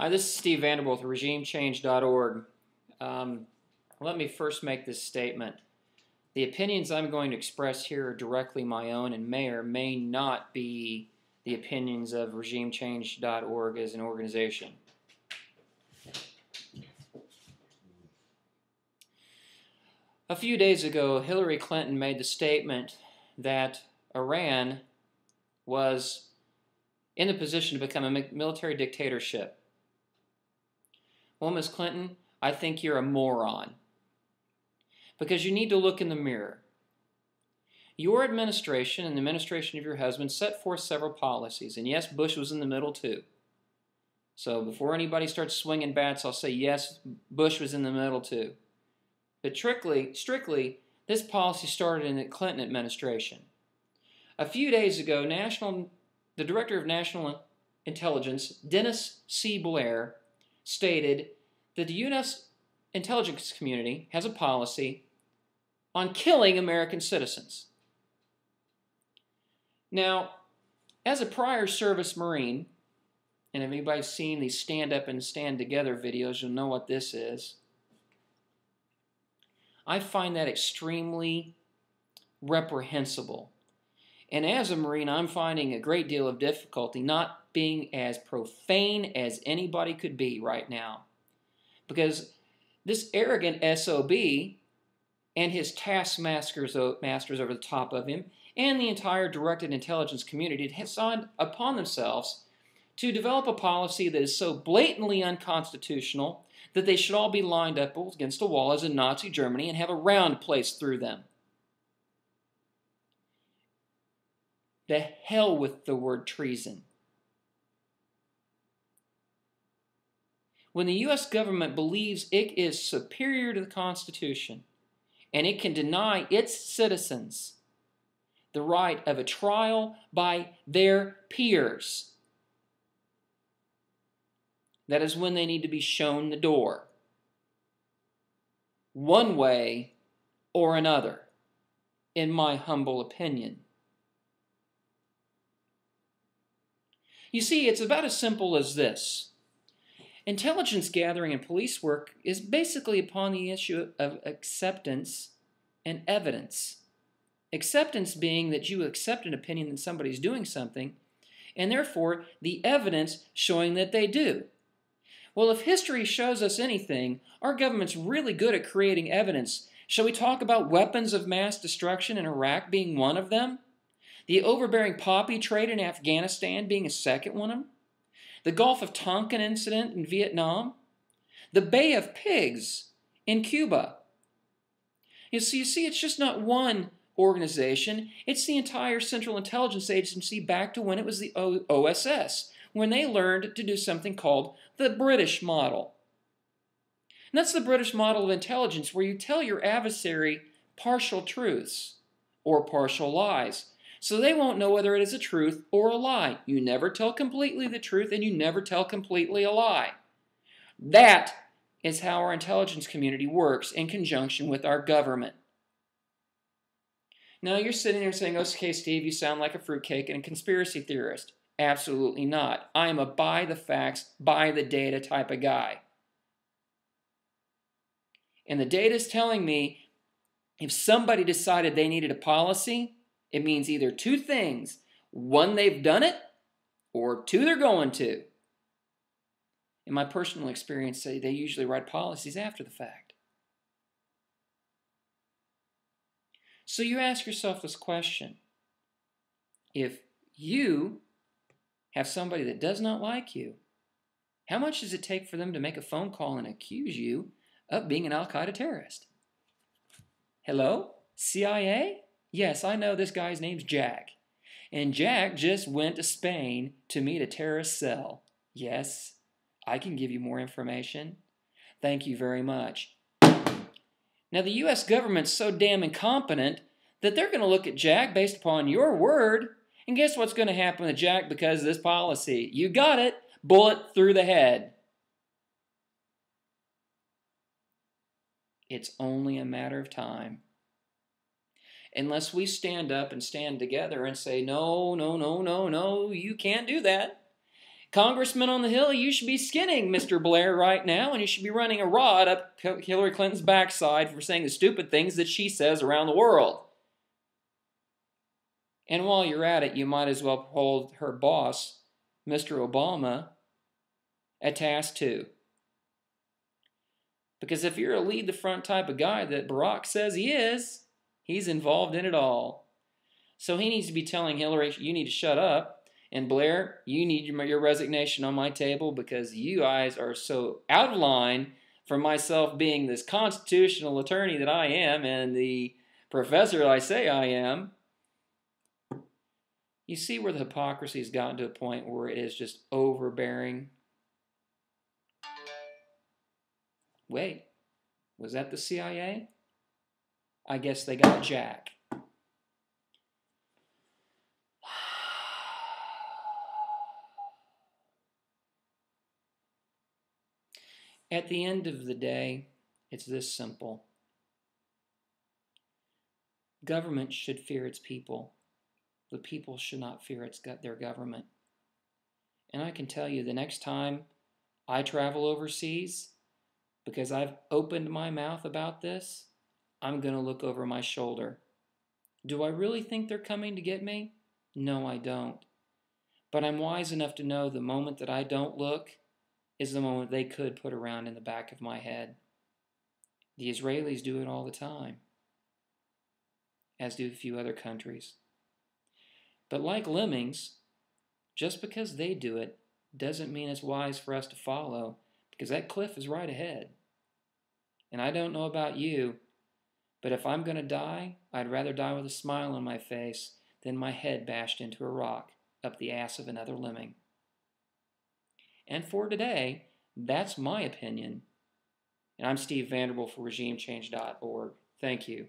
Hi, this is Steve Vanderbilt with RegimeChange.org. Let me first make this statement. The opinions I'm going to express here are directly my own and may or may not be the opinions of RegimeChange.org as an organization. A few days ago, Hillary Clinton made the statement that Iran was in the position to become a military dictatorship. Well, Ms. Clinton, I think you're a moron, because you need to look in the mirror. Your administration and the administration of your husband set forth several policies, and yes, Bush was in the middle too. So before anybody starts swinging bats, I'll say yes, Bush was in the middle too. But strictly, this policy started in the Clinton administration. A few days ago, the Director of National Intelligence, Dennis C. Blair, stated that the U.S. intelligence community has a policy on killing American citizens. Now, as a prior service Marine, and if anybody's seen these stand up and stand together videos, you'll know what this is. I find that extremely reprehensible. And as a Marine, I'm finding a great deal of difficulty not being as profane as anybody could be right now. Because this arrogant SOB and his taskmasters over the top of him and the entire directed intelligence community have signed upon themselves to develop a policy that is so blatantly unconstitutional that they should all be lined up against a wall as in Nazi Germany and have a round placed through them. The hell with the word treason. When the U.S. government believes it is superior to the Constitution and it can deny its citizens the right of a trial by their peers, that is when they need to be shown the door, one way or another, in my humble opinion. You see, it's about as simple as this. Intelligence gathering and police work is basically upon the issue of acceptance and evidence. Acceptance being that you accept an opinion that somebody's doing something, and therefore the evidence showing that they do. Well, if history shows us anything, our government's really good at creating evidence. Shall we talk about weapons of mass destruction in Iraq being one of them? The overbearing poppy trade in Afghanistan being a second one of them? The Gulf of Tonkin incident in Vietnam? The Bay of Pigs in Cuba? You see, it's just not one organization. It's the entire Central Intelligence Agency back to when it was the OSS, when they learned to do something called the British model. And that's the British model of intelligence, where you tell your adversary partial truths or partial lies, so they won't know whether it is a truth or a lie. You never tell completely the truth, and you never tell completely a lie. That is how our intelligence community works in conjunction with our government. Now you're sitting there saying, okay, Steve, you sound like a fruitcake and a conspiracy theorist. Absolutely not. I am a by the facts, by the data type of guy. And the data is telling me if somebody decided they needed a policy, it means either two things. One, they've done it, or two, they're going to. In my personal experience, they usually write policies after the fact. So you ask yourself this question. If you have somebody that does not like you, how much does it take for them to make a phone call and accuse you of being an Al-Qaeda terrorist? Hello? CIA? Yes, I know this guy's name's Jack. And Jack just went to Spain to meet a terrorist cell. Yes, I can give you more information. Thank you very much. Now, the U.S. government's so damn incompetent that they're going to look at Jack based upon your word. And guess what's going to happen with Jack because of this policy? You got it. Bullet through the head. It's only a matter of time. Unless we stand up and stand together and say, no, no, no, no, no, you can't do that. Congressman on the Hill, you should be skinning Mr. Blair right now, and you should be running a rod up Hillary Clinton's backside for saying the stupid things that she says around the world. And while you're at it, you might as well hold her boss, Mr. Obama, at task too. Because if you're a lead the front type of guy that Barack says he is, he's involved in it all. So he needs to be telling Hillary, you need to shut up. And Blair, you need your resignation on my table because you guys are so out of line for myself being this constitutional attorney that I am and the professor I say I am. You see where the hypocrisy has gotten to a point where it is just overbearing? Wait, was that the CIA? I guess they got Jack. At the end of the day, it's this simple. Government should fear its people. The people should not fear their government. And I can tell you, the next time I travel overseas, because I've opened my mouth about this, I'm going to look over my shoulder. Do I really think they're coming to get me? No, I don't. But I'm wise enough to know the moment that I don't look is the moment they could put around in the back of my head. The Israelis do it all the time, as do a few other countries. But like lemmings, just because they do it doesn't mean it's wise for us to follow, because that cliff is right ahead. And I don't know about you, but if I'm going to die, I'd rather die with a smile on my face than my head bashed into a rock up the ass of another lemming. And for today, that's my opinion. And I'm Steve Vanderbilt for RegimeChange.org. Thank you.